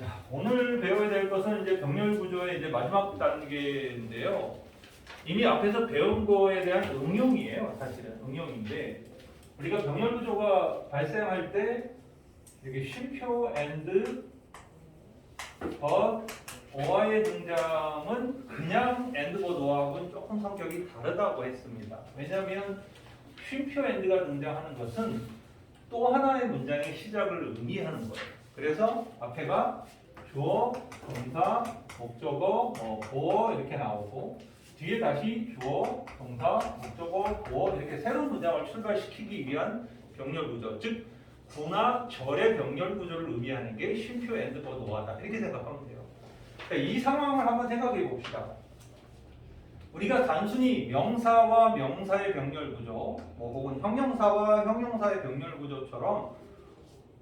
자, 오늘 배워야 될 것은 이제 병렬 구조의 이제 마지막 단계인데요. 이미 앞에서 배운 거에 대한 응용이에요. 사실은 응용인데 우리가 병렬 구조가 발생할 때 이렇게 쉼표 and but or의 등장은 그냥 and but or하고는 조금 성격이 다르다고 했습니다. 왜냐하면 쉼표 and가 등장하는 것은 또 하나의 문장의 시작을 의미하는 거예요. 그래서 앞에가 주어, 동사, 목적어, 보어 이렇게 나오고 뒤에 다시 주어, 동사, 목적어, 보어 이렇게 새로운 문장을 출발시키기 위한 병렬 구조, 즉 구나 절의 병렬 구조를 의미하는 게 쉼표 and but or다 이렇게 생각하면 돼요. 그러니까 이 상황을 한번 생각해 봅시다. 우리가 단순히 명사와 명사의 병렬 구조, 혹은 형용사와 형용사의 병렬 구조처럼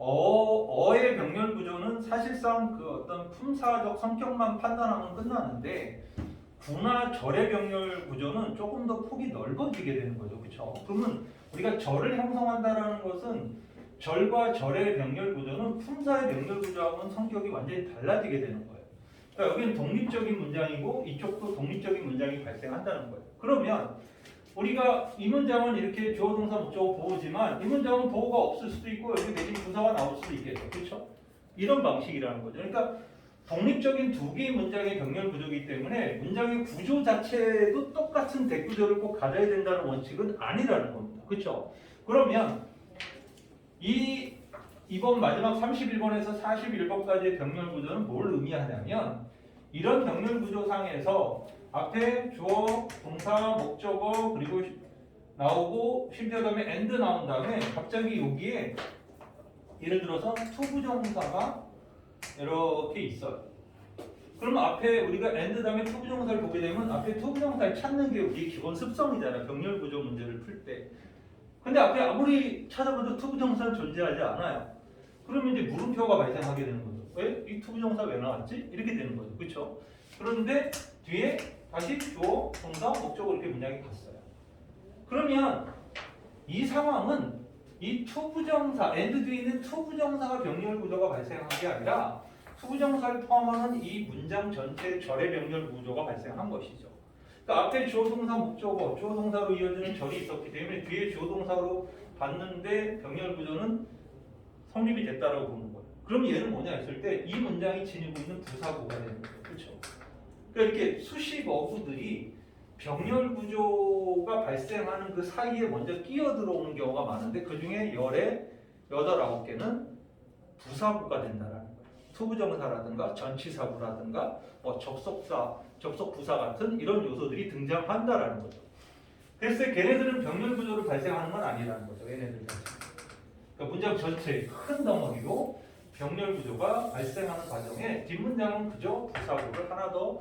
어의 병렬 구조는 사실상 그 어떤 품사적 성격만 판단하면 끝나는데 구나 절의 병렬 구조는 조금 더 폭이 넓어지게 되는 거죠. 그렇죠? 그러면 우리가 절을 형성한다라는 것은 절과 절의 병렬 구조는 품사의 병렬 구조하고는 성격이 완전히 달라지게 되는 거예요. 그러니까 여기는 독립적인 문장이고 이쪽도 독립적인 문장이 발생한다는 거예요. 그러면 우리가 이 문장은 이렇게 주어 동사 목적어 보호지만 이 문장은 보호가 없을 수도 있고 여기 대신 부사가 나올 수도 있겠죠. 그렇죠? 이런 방식이라는 거죠. 그러니까 독립적인 두 개의 문장의 병렬 구조이기 때문에 문장의 구조 자체도 똑같은 대구조를 꼭 가져야 된다는 원칙은 아니라는 겁니다. 그렇죠? 그러면 이번 마지막 31번에서 41번까지의 병렬 구조는 뭘 의미하냐면 이런 병렬 구조상에서 앞에 주어, 동사, 목적어 그리고 나오고 심지어 다음에 and 나온 다음에 갑자기 여기에 예를 들어서 투부정사가 이렇게 있어요. 그러면 앞에 우리가 and 다음에 투부정사를 보게 되면 앞에 투부정사를 찾는 게 우리의 기본 습성이잖아요. 병렬 구조 문제를 풀 때. 근데 앞에 아무리 찾아봐도 투부정사는 존재하지 않아요. 그러면 이제 물음표가 발생하게 되는 거죠. 왜? 이 투부정사 왜 나왔지? 이렇게 되는 거죠. 그렇죠? 그런데 뒤에 다시 주어, 동사, 목적어 이렇게 문장이 갔어요. 그러면 이 상황은 이 투부정사, and 뒤에 있는 투부정사가 병렬 구조가 발생한 게 아니라 투부정사를 포함하는 이 문장 전체의 절의 병렬 구조가 발생한 것이죠. 그러니까 앞에 주어, 동사, 목적어, 주어, 동사로 이어지는 절이 있었기 때문에 뒤에 주어, 동사로 봤는데 병렬 구조는 성립이 됐다라고 보는 거예요. 그럼 얘는 뭐냐 했을 때 이 문장이 지니고 있는 부사구가 되는 거예요. 그렇죠? 그러니까 이렇게 수식 어구들이 병렬 구조가 발생하는 그 사이에 먼저 끼어 들어오는 경우가 많은데 그 중에 열의 8, 9개는 부사구가 된다라는 거예요. 투부정사라든가 전치사구라든가 접속사, 접속부사 같은 이런 요소들이 등장한다라는 거죠. 그래서 걔네들은 병렬 구조를 발생하는 건 아니라는 거죠. 얘네들 자체. 그러니까 문장 전체의 큰 덩어리로 병렬 구조가 발생하는 과정에 뒷문장은 그저 부사구를 하나 더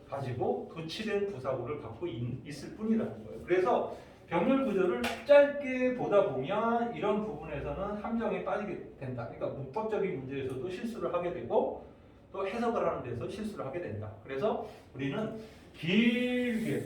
가지고 도치된 부사구를 갖고 있을 뿐이라는 거예요. 그래서 병렬 구조를 짧게 보다 보면 이런 부분에서는 함정에 빠지게 된다. 그러니까 문법적인 문제에서도 실수를 하게 되고 또 해석을 하는 데서 실수를 하게 된다. 그래서 우리는 길게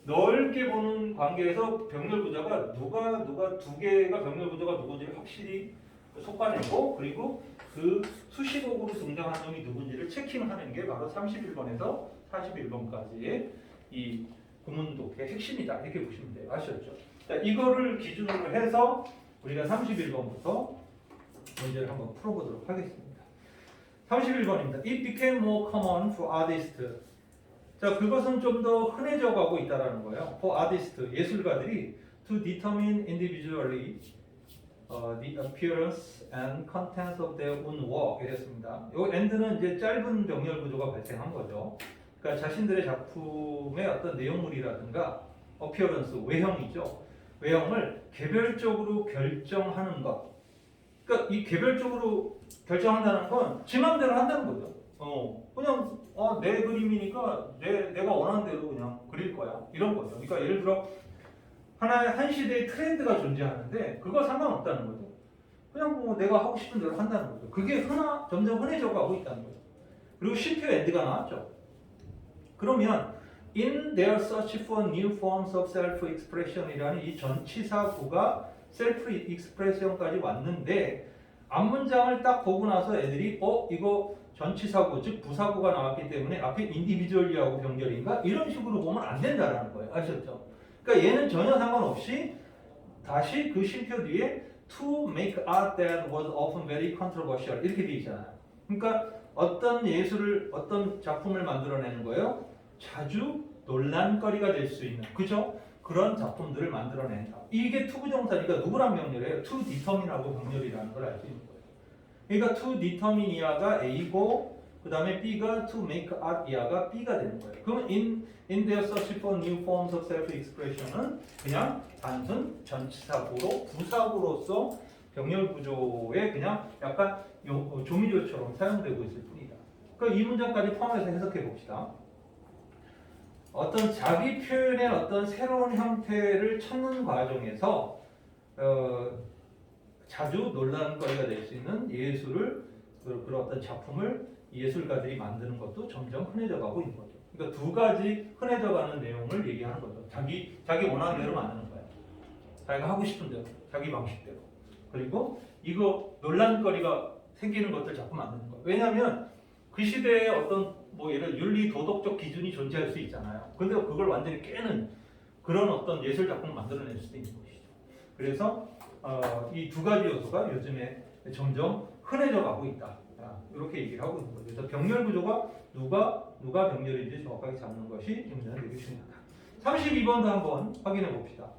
넓게 보는 관계에서 병렬 구조가 누가 두 개가 병렬 구조가 누군지를 확실히 속아내고 그리고 그 수식어구로 등장한 놈이 누군지를 체킹하는 게 바로 31번에서 41번까지의 이 구문독의 핵심이다. 이렇게 보시면 돼요. 아셨죠? 자, 이거를 기준으로 해서 우리가 31번부터 문제를 한번 풀어보도록 하겠습니다. 31번입니다. It became more common for artists. 자, 그것은 좀 더 흔해져 가고 있다라는 거예요. For artists, 예술가들이 to determine individually the appearance and contents of their own work 이랬습니다. 이 and는 이제 짧은 병렬 구조가 발생한 거죠. 그러니까 자신들의 작품의 어떤 내용물이라든가 appearance, 외형이죠. 외형을 개별적으로 결정하는 것. 그러니까 이 개별적으로 결정한다는 건 지 맘대로 한다는 거죠. 그냥 내 그림이니까 내가 원하는 대로 그냥 그릴 거야. 이런 거죠. 그러니까 예를 들어 한 시대의 트렌드가 존재하는데 그거 상관없다는 거죠. 그냥 뭐 내가 하고 싶은 대로 한다는 거죠. 그게 점점 흔해져 가고 있다는 거죠. 그리고 쉼표 and가 나왔죠. 그러면 in their search for new forms of self-expression이라는 이 전치사구가 self-expression까지 왔는데 앞문장을 딱 보고 나서 애들이 이거 전치사고 즉 부사고가 나왔기 때문에 앞에 인디비주얼리하고 병렬인가 이런 식으로 보면 안 된다라는 거예요. 아셨죠? 그러니까 얘는 전혀 상관없이 다시 그 쉼표 뒤에 to make art that was often very controversial 이렇게 돼 있잖아요. 그러니까 어떤 예술을 어떤 작품을 만들어내는 거예요. 자주 논란거리가 될 수 있는 그죠? 그런 작품들을 만들어낸다. 이게 투부정사니까 누구랑 병렬이에요? to determine하고 병렬이라는 걸 알 수 있는 거예요. 그러니까 to determine이하가 A고 그 다음에 B가 to make art 이하가 B가 되는 거예요. 그러면 in their search for new forms of self-expression은 그냥 단순 전치사고로 부사고로서 병렬 구조에 그냥 약간 조미료처럼 사용되고 있을 뿐이다. 그러니까 이 문장까지 포함해서 해석해 봅시다. 어떤 자기 표현의 어떤 새로운 형태를 찾는 과정에서 자주 논란거리가 될 수 있는 예술을 그런 어떤 작품을 예술가들이 만드는 것도 점점 흔해져 가고 있는 거죠. 그러니까 두 가지 흔해져 가는 내용을 얘기하는 거죠. 자기 원하는 대로 만드는 거예요. 자기가 하고 싶은 대로, 자기 방식대로. 그리고 이거 논란거리가 생기는 것들 자꾸 만드는 거예요. 왜냐하면 그 시대에 어떤 예를 윤리 도덕적 기준이 존재할 수 있잖아요. 근데 그걸 완전히 깨는 그런 어떤 예술 작품을 만들어낼 수도 있는 것이죠. 그래서 이 두 가지 요소가 요즘에 점점 흔해져 가고 있다. 이렇게 얘기를 하고 있는 거죠. 그래서 병렬 구조가 누가 병렬인지 정확하게 잡는 것이 이 문제는 되게 중요하다. 32번도 한번 확인해 봅시다.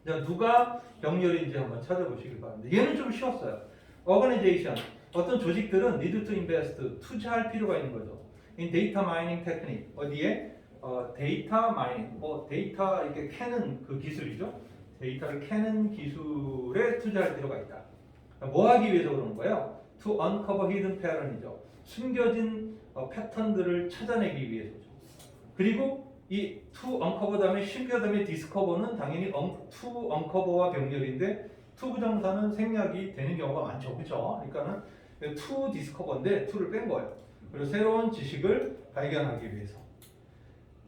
자, 누가 병렬인지 한번 찾아보시길 바랍니다. 얘는 좀 쉬웠어요. Organization, 어떤 조직들은 need to invest, 투자할 필요가 있는 거죠. In data mining technique, 어디에? 데이터 마이닝, 데이터 이렇게 캐는 그 기술이죠. 데이터를 캐는 기술에 투자할 필요가 있다. 뭐 하기 위해서 그러는 거예요? To uncover hidden pattern이죠. 숨겨진 패턴들을 찾아내기 위해서죠. 그리고 이 to uncover 다음에 쉼표 다음에 discover는 당연히 to uncover와 병렬인데 to 부정사는 생략이 되는 경우가 많죠. 그렇죠? 그러니까는 to discover인데 to를 뺀 거예요. 그리고 새로운 지식을 발견하기 위해서.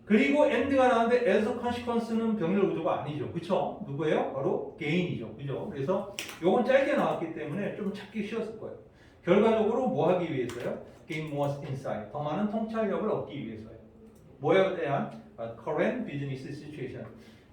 그리고 end가 나왔는데 as a consequence는 병렬 구조가 아니죠. 그쵸? 누구예요? 바로 gain이죠. 그죠? 그래서 요건 짧게 나왔기 때문에 좀 찾기 쉬웠을 거예요. 결과적으로 뭐 하기 위해서요? gain more insight. 더 많은 통찰력을 얻기 위해서요. 뭐에 대한? current business situation.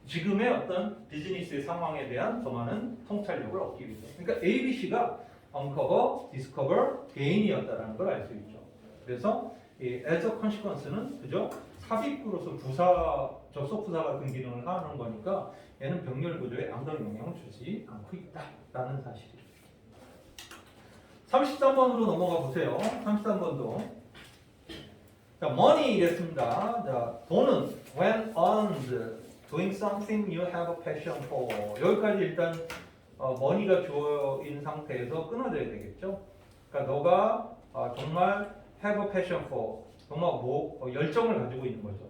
지금의 어떤 비즈니스의 상황에 대한 더 많은 통찰력을 얻기 위해서. 그러니까 A, B, C가 uncover, discover, gain이었다라는 걸 알 수 있죠. 그래서 이 as a consequence는 그죠? 삽입구로서 부사, 접속부사 같은 기능을 하는 거니까 얘는 병렬 구조에 아무런 영향을 주지 않고 있다라는 사실이에요. 33번으로 넘어가 보세요. 33번도 자, money 이랬습니다. 자, 돈은 when earned, doing something you have a passion for. 여기까지 일단 money가 주어인 상태에서 끊어져야 되겠죠. 그러니까 너가 정말 have a passion for, 정말 열정을 가지고 있는 거죠.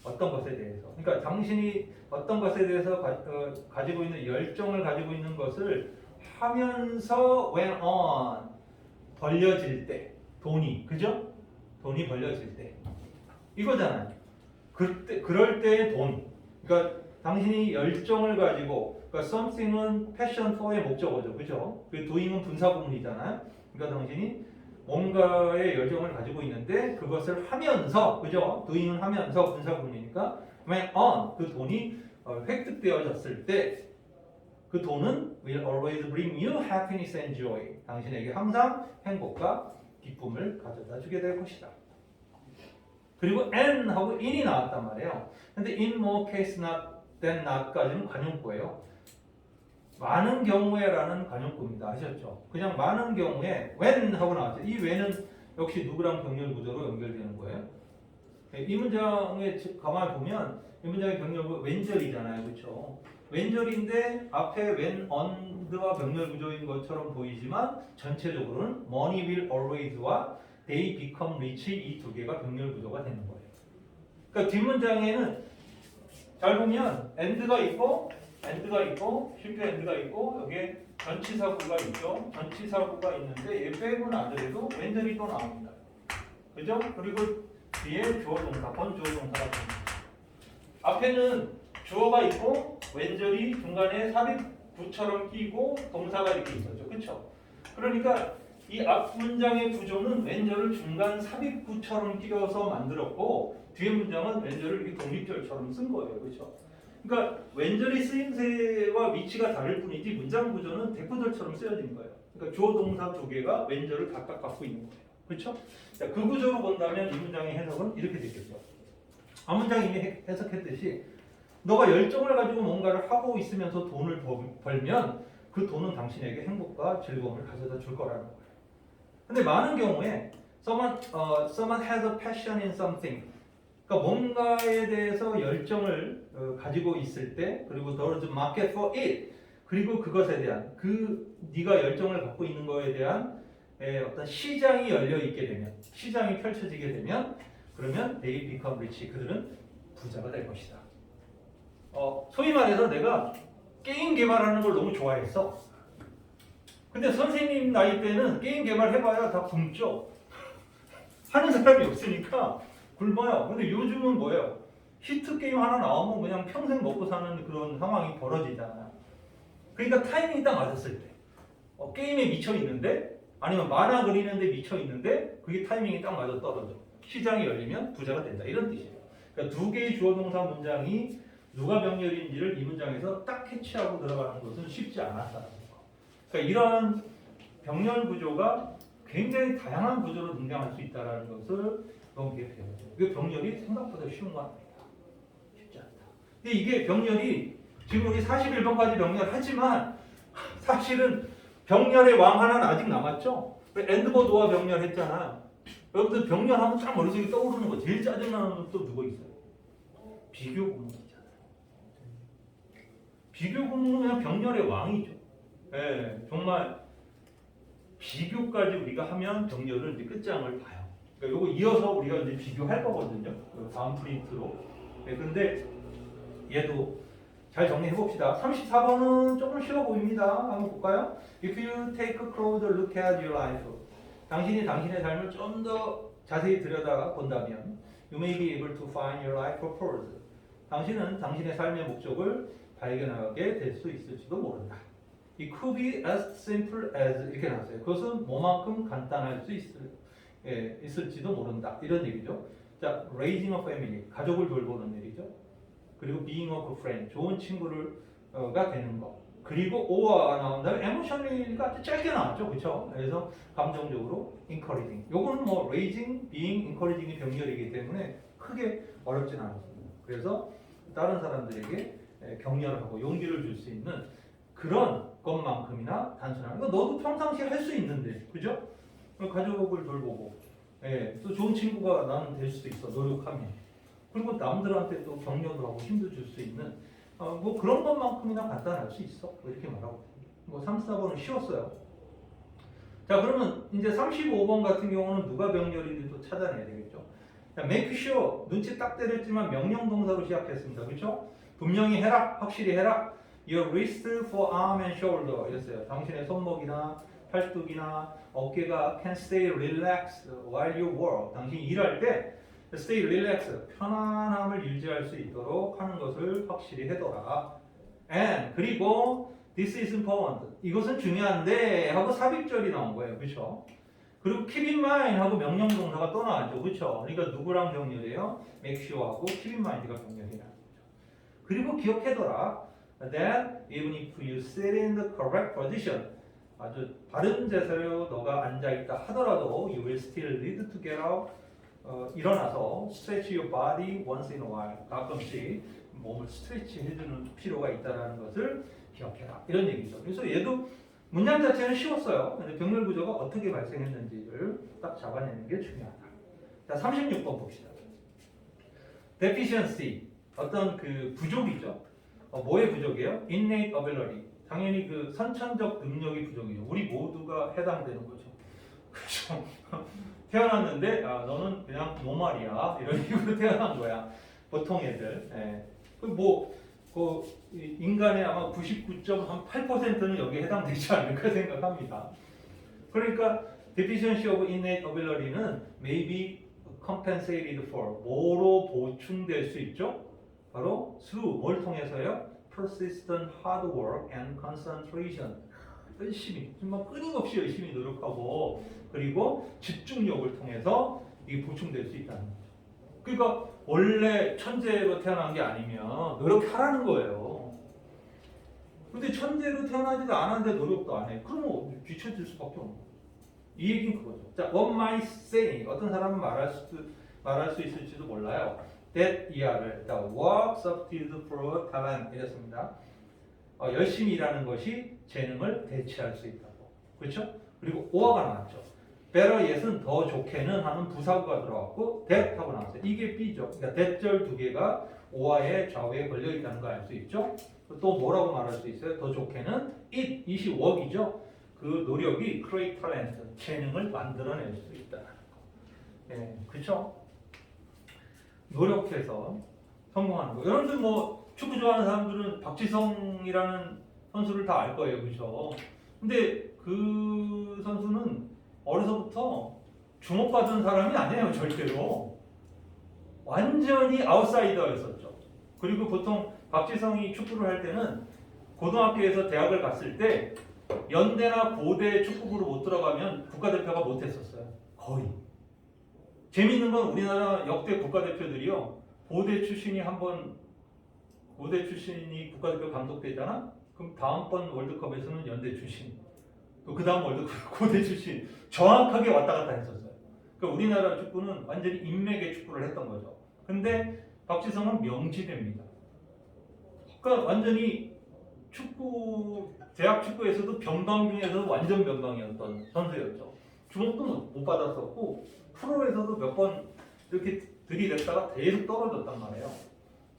어떤 것에 대해서. 그러니까 당신이 어떤 것에 대해서 가지고 있는 열정을 가지고 있는 것을 하면서 when on, 벌려질 때, 돈이, 그죠? 돈이 벌려질 때. 이거잖아요. 그럴 때의 돈. 그러니까 당신이 열정을 가지고, 그러니까 something은 passion for의 목적어죠. 그죠? 그 doing은 분사구문이잖아요. 그러니까 당신이 뭔가의 열정을 가지고 있는데 그것을 하면서, 그죠? doing은 하면서 분사구문이니까 when on, 그 돈이 획득되어졌을 때 그 돈은 will always bring you happiness and joy. 당신에게 항상 행복과 기쁨을 가져다 주게 될 것이다. 그리고 and 하고 in이 나왔단 말이에요. 근데 in more case not than not까지는 관용구예요. 많은 경우에라는 관용구입니다. 아셨죠? 그냥 많은 경우에 when 하고 나왔죠. 이 when은 역시 누구랑 병렬 구조로 연결되는 거예요. 이 문장에 가만히 보면 이 문장의 병렬구 왼절이잖아요. 그렇죠? 왼절인데 앞에 when on와 병렬 구조인 것처럼 보이지만 전체적으로는 money will always와 they become rich 이 두 개가 병렬 구조가 되는 거예요. 그러니까 뒷문장에는 잘 보면 and가 있고 쉼표 and가 있고 여기에 전치사구가 있죠. 전치사구가 있는데 얘 빼고는 안 되더라도 왼절이 또 나옵니다. 그죠? 그리고 뒤에 주어 동사, 번주어 동사가 됩니다. 앞에는 주어가 있고 왼절이 중간에 삽입구처럼 끼고 동사가 이렇게 있었죠. 그쵸? 그러니까 이 앞 문장의 구조는 왼절을 중간 삽입구처럼 끼워서 만들었고 뒤에 문장은 왼절을 이렇게 독립절처럼 쓴 거예요. 그렇죠? 그러니까 왼절의 쓰임새와 위치가 다를 뿐이지 문장 구조는 대꾸절처럼 쓰여진 거예요. 그러니까 주어 동사 두 개가 왼절을 각각 갖고 있는 거예요. 그렇죠? 자, 그 구조로 본다면 이 문장의 해석은 이렇게 되겠죠. 앞 문장 이미 해석했듯이 너가 열정을 가지고 뭔가를 하고 있으면서 돈을 벌면 그 돈은 당신에게 행복과 즐거움을 가져다 줄 거라는 거예요. 근데 많은 경우에 someone has a passion in something. 그러니까 뭔가에 대해서 열정을 가지고 있을 때, 그리고 there is a market for it. 그리고 그것에 대한 네가 열정을 갖고 있는 거에 대한 어떤 시장이 열려 있게 되면, 시장이 펼쳐지게 되면, 그러면 they become rich. 그들은 부자가 될 것이다. 소위 말해서 내가 게임 개발하는 걸 너무 좋아했어. 근데 선생님 나이 때는 게임 개발해봐야 다 굶죠. 하는 사람이 없으니까 굶어요. 근데 요즘은 뭐예요? 히트 게임 하나 나오면 그냥 평생 먹고 사는 그런 상황이 벌어지잖아요. 그러니까 타이밍이 딱 맞았을 때 게임에 미쳐 있는데 아니면 만화 그리는데 미쳐 있는데 그게 타이밍이 딱 맞아 떨어져. 시장이 열리면 부자가 된다. 이런 뜻이에요. 그러니까 두 개의 주어 동사 문장이 누가 병렬인지를 이 문장에서 딱 캐치하고 들어가는 것은 쉽지 않았다는 거. 그러니까 이런 병렬 구조가 굉장히 다양한 구조로 등장할 수 있다는 것을 넘기게 돼요. 이게 병렬이 생각보다 쉬운 건 아니다. 쉽지 않다. 근데 이게 병렬이 지금 우리 41번까지 병렬하지만 사실은 병렬의 왕 하나는 아직 남았죠. 엔드버드와 병렬했잖아요. 여러분들 병렬하면 딱 머릿속에 떠오르는 거 제일 짜증나는 건 또 누구 있어요? 비교 구문이잖아요. 비교 구문은 그냥 병렬의 왕이죠. 예, 정말 비교까지 우리가 하면 병렬은 이제 끝장을 봐요. 그러니까 요거 이어서 우리가 이제 비교할 거거든요. 다음 프린트로. 네, 근데 얘도 잘 정리해 봅시다. 34번은 조금 쉬워 보입니다. 한번 볼까요? If you take a closer look at your life, 당신이 당신의 삶을 좀 더 자세히 들여다 본다면, you may be able to find your life purpose. 당신은 당신의 삶의 목적을 발견하게 될 수 있을지도 모른다. It could be as simple as 이렇게 나왔어요. 그것은 뭐만큼 간단할 수 있을지도 모른다. 이런 얘기죠. 자, raising a family, 가족을 돌보는 일이죠. 그리고 being a good friend, 좋은 친구가 되는 거. 그리고 or가 나온 다음에 emotionally가 아주 짧게 나왔죠, 그렇죠? 그래서 감정적으로 encouraging. 요거는 뭐 raising, being, encouraging이 병렬이기 때문에 크게 어렵진 않습니다. 그래서 다른 사람들에게 격려하고 용기를 줄 수 있는 그런 것만큼이나 단순한. 이거 너도 평상시에 할 수 있는데, 그죠? 가족을 돌보고, 또 좋은 친구가 나는 될 수도 있어, 노력하면. 그리고 남들한테 또 격려도 하고 힘도 줄 수 있는, 뭐 그런 것만큼이나 간단할 수 있어. 이렇게 말하고. 뭐 3, 4번은 쉬웠어요. 자, 그러면 이제 35번 같은 경우는 누가 병렬인지 또 찾아내야 되겠죠. 자, make sure, 눈치 딱 때렸지만 명령 동사로 시작했습니다. 그렇죠? 분명히 해라, 확실히 해라. Your wrist for arm and shoulder 이랬어요. 당신의 손목이나 팔뚝이나 어깨가 can stay relaxed while you work. 당신이 일할 때 stay relaxed, 편안함을 유지할 수 있도록 하는 것을 확실히 해둬라. And 그리고 this is important. 이것은 중요한데 하고 삽입절이 나온 거예요. 그렇죠? 그리고 keep in mind 하고 명령 동사가 또 나왔죠. 그렇죠? 그러니까 누구랑 병렬이에요? make sure 하고 keep in mind가 병렬이라는 거죠. 그리고 기억해둬라. That even if you sit in the correct position, 아주 바른 자세로 너가 앉아 있다 하더라도 you will still need to get out. 일어나서 stretch your body once in a while. 가끔씩 몸을 스트레치 해주는 필요가 있다는 것을 기억해라. 이런 얘기죠. 그래서 얘도 문장 자체는 쉬웠어요. 근데 병렬 구조가 어떻게 발생했는지를 딱 잡아내는 게 중요하다. 자, 36번 봅시다. deficiency, 어떤 그 부족이죠. 뭐의 부족이에요? innate ability. 당연히 그 선천적 능력이 부족이죠. 우리 모두가 해당되는 거죠. 그렇죠? 태어났는데 너는 그냥 노말이야 이런 식으로 태어난 거야. 보통 애들. 그 인간의 아마 99.8%는 여기에 해당되지 않을까 생각합니다. 그러니까 deficiency of innate ability는 may be compensated for, 뭐로 보충될 수 있죠? 바로 through, 뭘 통해서요? persistent hard work and concentration. 열심히 정말 끊임없이 열심히 노력하고 그리고 집중력을 통해서 이게 보충될 수 있다는 거죠. 그러니까 원래 천재로 태어난 게 아니면 노력하라는 거예요. 근데 천재로 태어나지도 않았는데 노력도 안 해. 그러면 뒤처질 수밖에 없는 거예요. 이 얘기는 그거죠. 자, what might say 어떤 사람은 말할 수 있을지도 몰라요. That ER을 the work substitute for talent 이랬습니다. 열심히 일하는 것이 재능을 대체할 수 있다고. 그렇죠? 그리고 오어가 나왔죠. better yet은 더 좋게는 하는 부사구가 들어갔고 that 하고 나왔어요. 이게 B죠. 그러니까 that절 두 개가 오어의 좌우에 걸려 있다는 거 알 수 있죠. 또 뭐라고 말할 수 있어요? 더 좋게는 it이 work이죠. 그 노력이 create talent 재능을 만들어낼 수 있다는 거. 예, 그렇죠? 노력해서 성공하는 거. 여러분들 뭐 축구 좋아하는 사람들은 박지성이라는 선수를 다 알 거예요, 그렇죠? 근데 그 선수는 어려서부터 주목받은 사람이 아니에요, 절대로. 완전히 아웃사이더였었죠. 그리고 보통 박지성이 축구를 할 때는 고등학교에서 대학을 갔을 때 연대나 고대 축구부로 못 들어가면 국가대표가 못 했었어요. 거의. 재미있는 건 우리나라 역대 국가대표들이요. 고대 출신이 국가대표 감독되잖아? 그럼 다음번 월드컵에서는 연대 출신, 또 그 다음 월드컵 고대 출신 정확하게 왔다 갔다 했었어요. 그러니까 우리나라 축구는 완전히 인맥의 축구를 했던 거죠. 근데 박지성은 명지대입니다. 그러니까 완전히 대학 축구에서도 변방 중에서도 완전 변방이었던 선수였죠. 주목도 못 받았었고 프로에서도 몇 번 이렇게 들이댔다가 계속 떨어졌단 말이에요.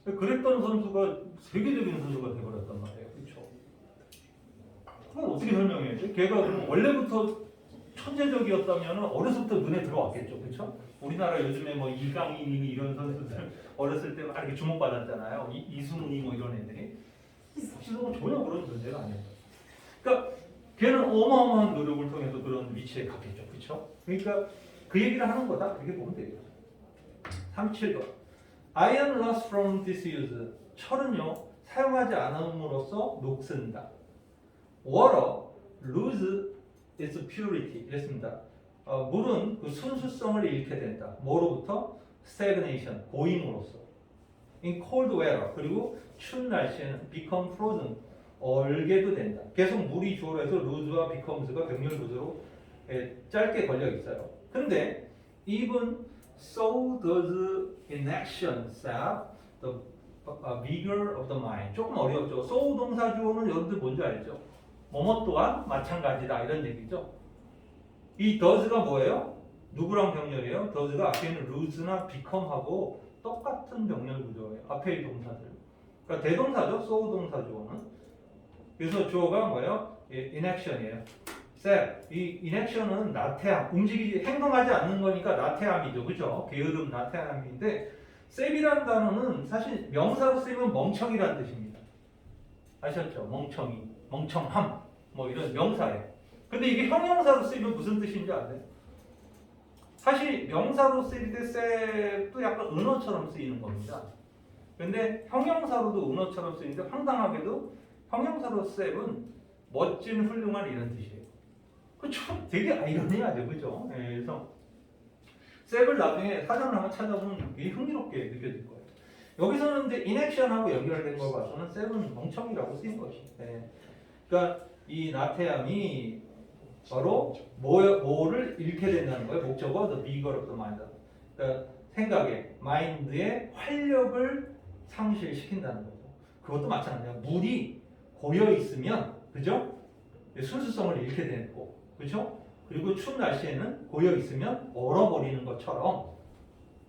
그랬던 선수가 세계적인 선수가 되어버렸단 말이에요. 그렇죠? 그럼 어떻게 설명해야지? 걔가 그럼 원래부터 천재적이었다면 어려서부터 눈에 들어왔겠죠. 그렇죠? 우리나라 요즘에 뭐 이강인이 이런 선수들 어렸을 때 막 이렇게 주목받았잖아요. 이승훈이 뭐 이런 애들이. 박지성은 전혀 그런 존재가 아니었어요. 그러니까 걔는 어마어마한 노력을 통해서 그런 위치에 갔겠죠. 그렇죠? 그러니까 그 얘기를 하는 거다. 그렇게 보면 되겠죠. 37번. Iron lost from disuse. 철은요 사용하지 않음으로써 녹슨다. Water lose its purity. 이랬습니다. 물은 그 순수성을 잃게 된다. 뭐로부터? stagnation. 고임으로써. In cold weather. 그리고 추운 날씨에는 become frozen. 얼게도 된다. 계속 물이 주어로 해서 lose와 becomes가 병렬 구조로 짧게 걸려 있어요. 근데 even so does inaction sap the vigor of the mind. 조금 어렵죠. so 동사 주어는 여러분들 뭔지 알죠? 뭐뭐 또한 마찬가지다 이런 얘기죠. 이 does가 뭐예요? 누구랑 병렬이에요? does가 앞에 있는 lose나 become하고 똑같은 병렬 구조예요. 앞에 이 동사들. 그러니까 대동사죠. so 동사 주어는. 그래서 주어가 뭐예요? inaction이에요. sap. 이 inaction은 나태함, 행동하지 않는 거니까 나태함이죠. 그죠? 게으름, 나태함인데 sap이라는 단어는 사실 명사로 쓰이면 멍청이라는 뜻입니다. 아셨죠? 멍청이, 멍청함 뭐 이런 명사예요. 근데 이게 형용사로 쓰이면 무슨 뜻인지 아세요? 사실 명사로 쓰일 때 sap도 약간 은어처럼 쓰이는 겁니다. 근데 형용사로도 은어처럼 쓰이는데 황당하게도 형용사로 sap은 멋진, 훌륭한 이런 뜻이에요. 그쵸? 되게 아이러니하죠, 그죠? 네, 그래서 sap을 나중에 사전을 한번 찾아보면 되게 흥미롭게 느껴질 거예요. 여기서는 이제 inaction하고 연결된 걸 봐서는 sap은 멍청이라고 쓰인 것이. 네. 그러니까 이 나태함이 바로 뭐를 잃게 된다는 거예요. 목적어 the vigor of the mind. 그러니까 생각의, 마인드의 활력을 상실시킨다는 거죠. 그것도 마찬가지예요. 물이 고여 있으면, 그죠? 순수성을 잃게 되고, 그죠? 그리고 추운 날씨에는 고여 있으면 얼어버리는 것처럼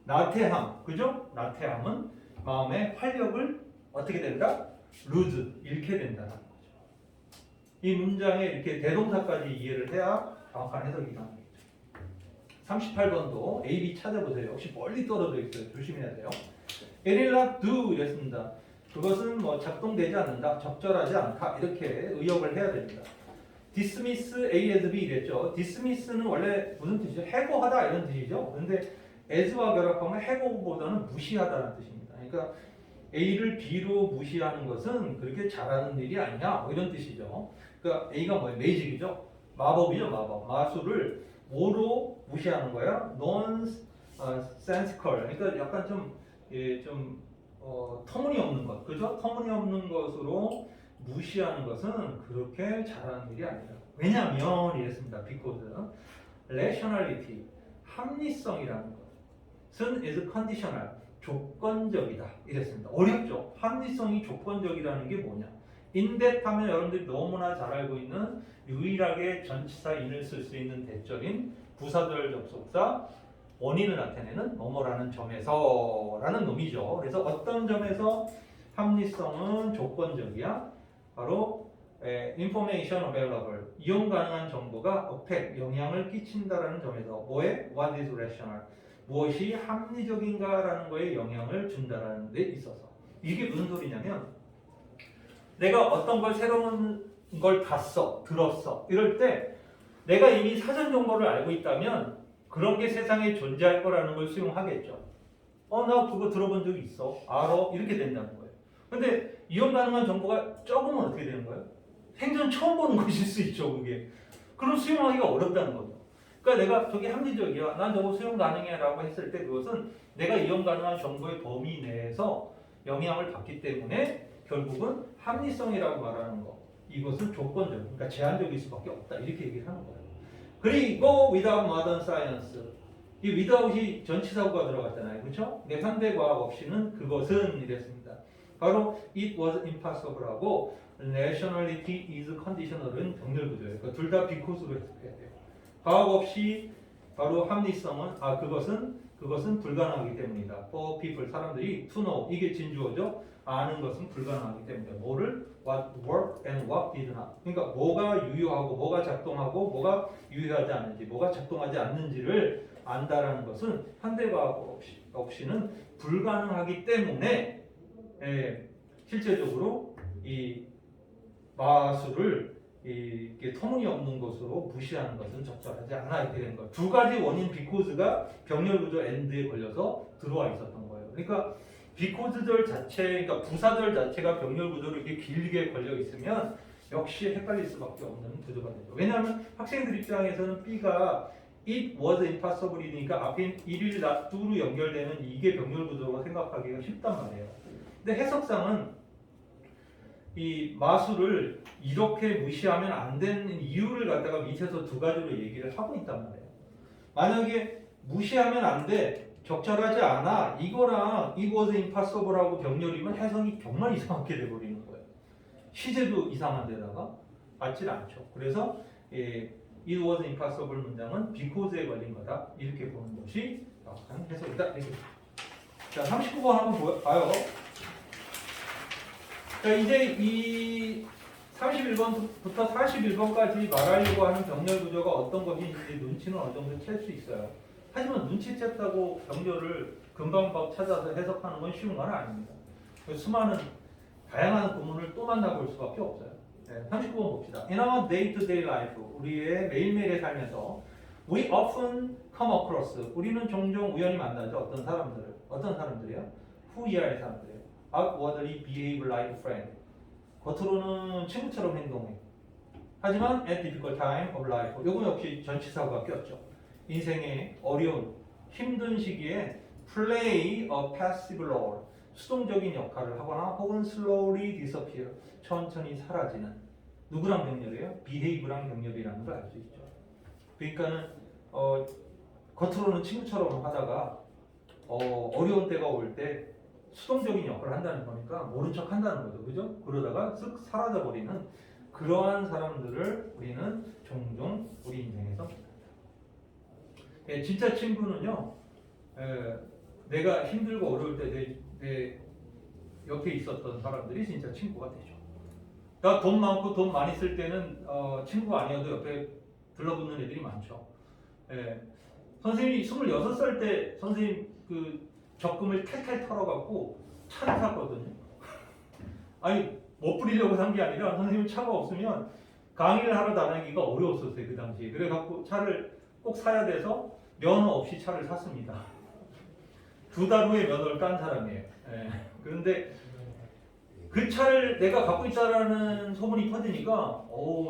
나태함, 그죠? 나태함은 마음의 활력을 어떻게 된다? lose, 잃게 된다는 거죠. 이 문장에 이렇게 대동사까지 이해를 해야 정확한 해석이 가능해요. 38번도 A, B 찾아보세요. 혹시 멀리 떨어져 있어요. 조심해야 돼요. It will not do 이랬습니다. 그것은 뭐 작동되지 않는다, 적절하지 않다 이렇게 의역을 해야 됩니다. dismiss A as B 이랬죠. dismiss는 원래 무슨 뜻이죠? 해고하다 이런 뜻이죠. 그런데 as와 결합하면 해고보다는 무시하다는 뜻입니다. 그러니까 A를 B로 무시하는 것은 그렇게 잘하는 일이 아니냐 뭐 이런 뜻이죠. 그러니까 그러니까 A가 뭐예요? 매직이죠. 마법이죠, 마법. 마술을 뭐로 무시하는 거야? nonsensical. 그러니까 약간 좀, 예, 좀 터무니없는 것, 그죠? 터무니없는 것으로 무시하는 것은 그렇게 잘하는 일이 아니다. 왜냐하면 이랬습니다. because rationality, 합리성이라는 것은 is conditional, 조건적이다. 이랬습니다. 어렵죠? 합리성이 조건적이라는 게 뭐냐? 인댓 하면 여러분들이 너무나 잘 알고 있는 유일하게 전치사 인을 쓸 수 있는 대절인 부사절 접속사 원인을 나타내는 뭐뭐라는 점에서 라는 놈이죠. 그래서 어떤 점에서 합리성은 조건적이야? 바로 information available, 이용 가능한 정보가 affect, 영향을 끼친다라는 점에서 뭐에? What is rational, 무엇이 합리적인가라는 거에 영향을 준다라는 데 있어서. 이게 무슨 소리냐면 내가 어떤 걸 새로운 걸 봤어, 들었어 이럴 때 내가 이미 사전 정보를 알고 있다면 그런 게 세상에 존재할 거라는 걸 수용하겠죠. 나 그거 들어본 적이 있어, 알아, 이렇게 된다는 거예요. 근데 이용 가능한 정보가 적으면 어떻게 되는 거예요? 생전 처음 보는 것일 수 있죠, 그게. 그럼 수용하기가 어렵다는 거죠. 그러니까 내가 저게 합리적이야, 난 저거 수용 가능해 라고 했을 때 그것은 내가 이용 가능한 정보의 범위 내에서 영향을 받기 때문에 결국은 합리성이라고 말하는 거, 이것은 조건적, 그러니까 제한적일 수밖에 없다, 이렇게 얘기를 하는 거예요. 그리고 without modern science, 이 without이 전치사구가 들어갔잖아요, 그렇죠? 내 현대과학 없이는 그것은 이랬습니다. 바로 it was impossible하고 rationality is conditional은 병렬 구조예요. 그러니까 둘 다 because로 해석해야 돼요. 과학 없이 바로 합리성은 그것은 불가능하기 때문이다. For people, 사람들이 to know, 이게 진주어죠. 아는 것은 불가능하기 때문이다. 뭐를? What worked and what did not. 그러니까 뭐가 유효하고 뭐가 작동하고 뭐가 유효하지 않는지, 뭐가 작동하지 않는지를 안다라는 것은 현대과학 없이는 불가능하기 때문에 실제적으로 이 마술을 이게 터무니없는 것으로 무시하는 것은 적절하지 않아, 이렇게 된 거예요. 두 가지 원인 because가 병렬 구조 and에 걸려서 들어와 있었던 거예요. 그러니까 because절 자체, 그러니까 부사절 자체가 병렬 구조로 이렇게 길게 걸려 있으면 역시 헷갈릴 수밖에 없는 구조가 되죠. 왜냐하면 학생들 입장에서는 B가 it was impossible이니까 앞에 1일 not do로 연결되는 이게 병렬 구조라고 생각하기가 쉽단 말이에요. 근데 해석상은 이 마술을 이렇게 무시하면 안 되는 이유를 갖다가 밑에서 두 가지로 얘기를 하고 있단 말이에요. 만약에 무시하면 안 돼, 적절하지 않아, 이거랑 it was impossible하고 병렬이면 해석이 정말 이상하게 돼버리는 거예요. 시제도 이상한 데다가 맞질 않죠. 그래서 it was impossible 문장은 because에 걸린 거다, 이렇게 보는 것이 정확한 해석이다. 이렇게. 자, 39번 한번 봐요. 자, 이제 이 31번부터 41번까지 말하려고 하는 병렬 구조가 어떤 것인지 눈치는 어느 정도 챌 수 있어요. 하지만 눈치챘다고 병렬을 금방 찾아서 해석하는 건 쉬운 건 아닙니다. 수많은 다양한 구문을 또 만나볼 수밖에 없어요. 네, 39번 봅시다. In our day-to-day life, 우리의 매일매일의 삶에서 we often come across, 우리는 종종 우연히 만나죠. 어떤 사람들이요? 후이하의 사람들이에요. outwardly behave like a friend. 겉으로는 친구처럼 행동해. 하지만 at difficult time of life. 요거 역시 전치사가 꼈죠. 인생의 어려운, 힘든 시기에 play a passive role. 수동적인 역할을 하거나 혹은 slowly disappear. 천천히 사라지는. 누구랑 병렬이에요? behave랑 병렬이라는 걸 알 수 있죠. 그러니까는 겉으로는 친구처럼 하다가 어려운 때가 올 때 수동적인 역할을 한다는 거니까 모른 척 한다는 거죠. 그죠? 그러다가 쓱 사라져 버리는 그러한 사람들을 우리는 종종 우리 인생에서 진짜 친구는요, 내가 힘들고 어려울 때 내 옆에 있었던 사람들이 진짜 친구가 되죠. 나 돈 많고 돈 많이 쓸 때는 친구가 아니어도 옆에 들러붙는 애들이 많죠. 선생님이 26살 때 선생님 그 적금을 탈탈 털어갖고 차를 샀거든요. 아니 못 부리려고 산 게 아니라 선생님 차가 없으면 강의를 하러 다니기가 어려웠었어요, 그 당시에. 그래갖고 차를 꼭 사야 돼서 면허 없이 차를 샀습니다. 2달 후에 면허를 딴 사람이에요. 그런데 그 차를 내가 갖고 있다라는 소문이 퍼지니까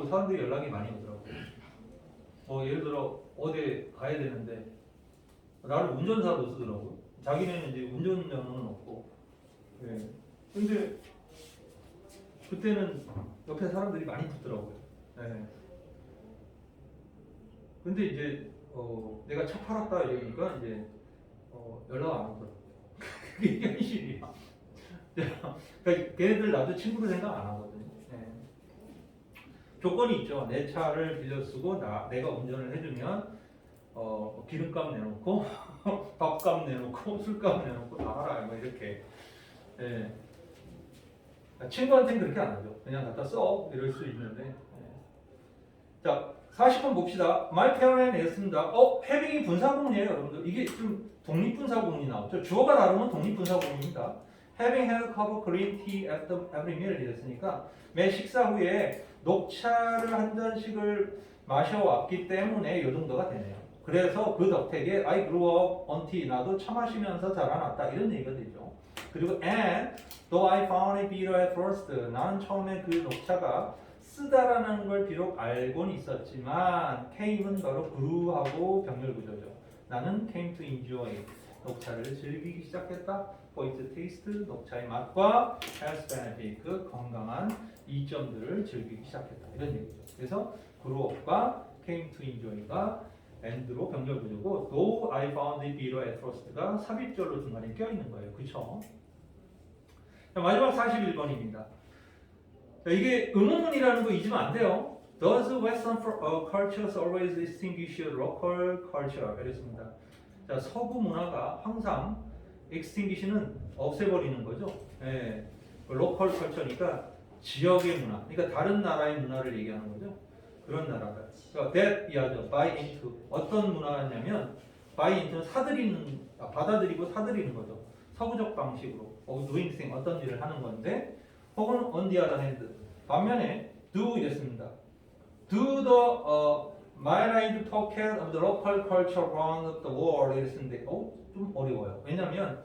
사람들이 연락이 많이 오더라고요. 예를 들어 어디 가야 되는데 나를 운전사로 쓰더라고요. 자기네는 이제 운전면허는 없고. 예. 근데 그때는 옆에 사람들이 많이 붙더라고요. 예. 근데 이제 내가 차 팔았다 이러니까 이제 연락 안 오더라고요. 그게 현실이야. 그러니까 걔네들 나도 친구로 생각 안 하거든요. 예. 조건이 있죠. 내 차를 빌려 쓰고 내가 운전을 해주면 기름값 내놓고 밥값 내놓고 술값 내놓고 다 알아요. 뭐 이렇게. 예. 친구한테는 그렇게 안 하죠. 그냥 갖다 써 이럴 수 있는데. 예. 자, 40번 봅시다. My parent 했습니다. having이 분사구문이에요, 여러분들. 이게 좀 독립분사구문이 나오죠. 주어가 다르면 독립분사구문입니다. Having had a cup of green tea at every meal 이랬으니까 매 식사 후에 녹차를 한 잔씩을 마셔왔기 때문에 이 정도가 되네요. 그래서 그 덕택에 I grew up on tea 나도 차 마시면서 자라났다 이런 얘기가 되죠. 그리고 and though I found it bitter at first 나는 처음에 그 녹차가 쓰다라는 걸 비록 알고는 있었지만 came은 바로 grew하고 병렬구조죠. 나는 came to enjoy 녹차를 즐기기 시작했다. for its taste 녹차의 맛과 health benefit 그 건강한 이점들을 즐기기 시작했다 이런 얘기죠. 그래서 grew up과 came to enjoy가 and로 병렬구조고 though I found it bitter at first가 삽입절로 중간에 껴있는 거예요. 그쵸? 마지막 41번입니다. 이게 의문문이라는 거 잊으면 안 돼요. Does Western cultures always extinguish local culture? 이랬습니다. 자, 서구 문화가 항상 extinguish는 없애버리는 거죠. 예, local culture니까 지역의 문화, 그러니까 다른 나라의 문화를 얘기하는 거죠. 그런 나라가. 그러니까 that 이하죠. buy into 어떤 문화냐면 buy into는 받아들이고 사들이는 거죠. 서구적 방식으로 doing thing 어떤 일을 하는 건데. 혹은 on the other hand 반면에 do 이랬습니다. Do the myriad pocket of the local culture around the world 이랬는데 좀 어려워요. 왜냐하면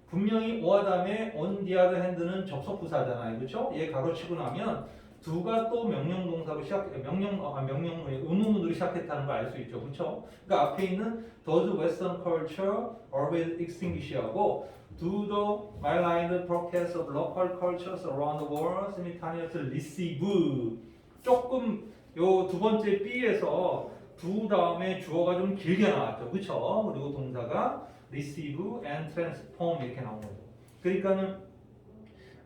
분명히 오와 다음에 on the other hand는 접속부사잖아요, 그렇죠? 얘 가로치고 나면 do가 또 명령동사로 의문문으로 시작했다는 걸 알 수 있죠, 그렇죠? 그러니까 앞에 있는 does Western culture always extinguish하고 do the myriad pockets of local cultures around the world simultaneously receive 조금 요 두 번째 B에서 do 다음에 주어가 좀 길게 나왔죠, 그렇죠? 그리고 동사가 receive and transform 이렇게 나온 거죠. 그러니까는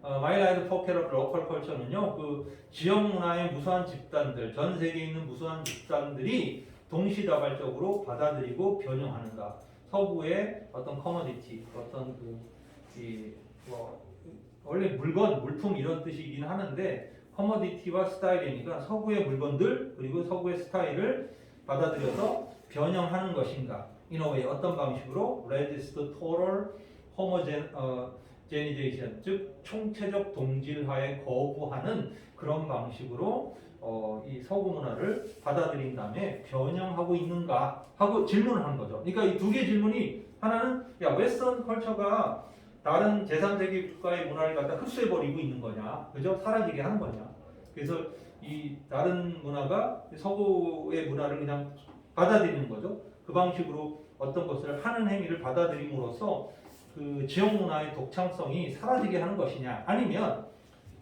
myriad pocket of local culture는요, 그 지역 문화의 무수한 집단들, 전 세계에 있는 무수한 집단들이 동시다발적으로 받아들이고 변형하는가. 서구의 어떤 커머디티, 어떤 원래 물품 이런 뜻이긴 하는데 커머디티와 스타일이니까 서구의 물건들 그리고 서구의 스타일을 받아들여서 변형하는 것인가. In a way 어떤 방식으로 resist total homogenization 즉 총체적 동질화에 거부하는 그런 방식으로 이 서구 문화를 받아들인 다음에 변형하고 있는가 하고 질문을 하는 거죠. 그러니까 이 두 개의 질문이 하나는 웨스턴 컬처가 다른 제3세계 국가의 문화를 갖다 흡수해버리고 있는 거냐, 그죠? 사라지게 하는 거냐. 그래서 이 다른 문화가 서구의 문화를 그냥 받아들이는 거죠. 그 방식으로 어떤 것을 하는 행위를 받아들임으로써 그 지역 문화의 독창성이 사라지게 하는 것이냐, 아니면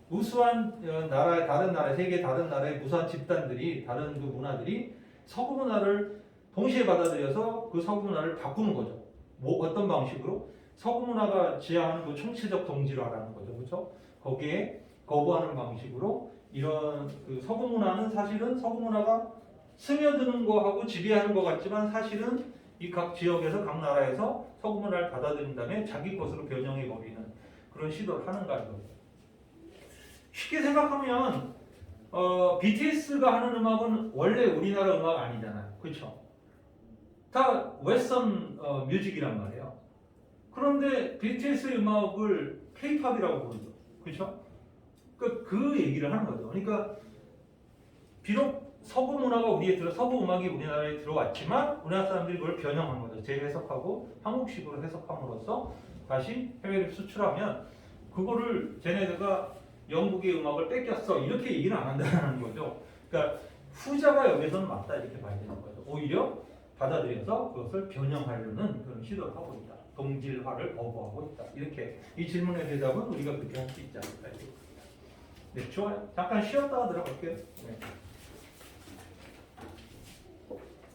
무수한 다른 나라, 세계 다른 나라의 무수한 집단들이, 다른 그 문화들이 서구 문화를 동시에 받아들여서 그 서구 문화를 바꾸는 거죠. 어떤 방식으로? 서구 문화가 지향하는 그 총체적 동질화라는 거죠, 그렇죠? 거기에 거부하는 방식으로 이런 그 서구 문화는 사실은 서구 문화가 스며드는 거하고 지배하는 것 같지만 사실은 이 각 지역에서 각 나라에서 서구 문화를 받아들인 다음에 자기 것으로 변형해 버리는 그런 시도를 하는가 이겁니다. 쉽게 생각하면 BTS가 하는 음악은 원래 우리나라 음악 아니잖아요, 그렇죠? 다 웨스턴 뮤직이란 말이에요. 그런데 BTS의 음악을 K-팝이라고 부르죠, 그렇죠? 그 얘기를 하는 거죠. 그러니까 비록 서구 문화가 서구 음악이 우리나라에 들어왔지만 우리나라 사람들이 그걸 변형한 거죠. 재해석하고 한국식으로 해석함으로써 다시 해외로 수출하면 그거를 쟤네들가 영국의 음악을 뺏겼어 이렇게 얘기는 안 한다는 거죠. 그러니까 후자가 여기서는 맞다 이렇게 봐야 되는 거죠. 오히려 받아들여서 그것을 변형하려는 그런 시도를 하고 있다. 동질화를 거부하고 있다. 이렇게 이 질문의 대답은 우리가 그렇게 할 수 있지 않을까. 네, 좋아요. 잠깐 쉬었다가 들어갈게요. 네.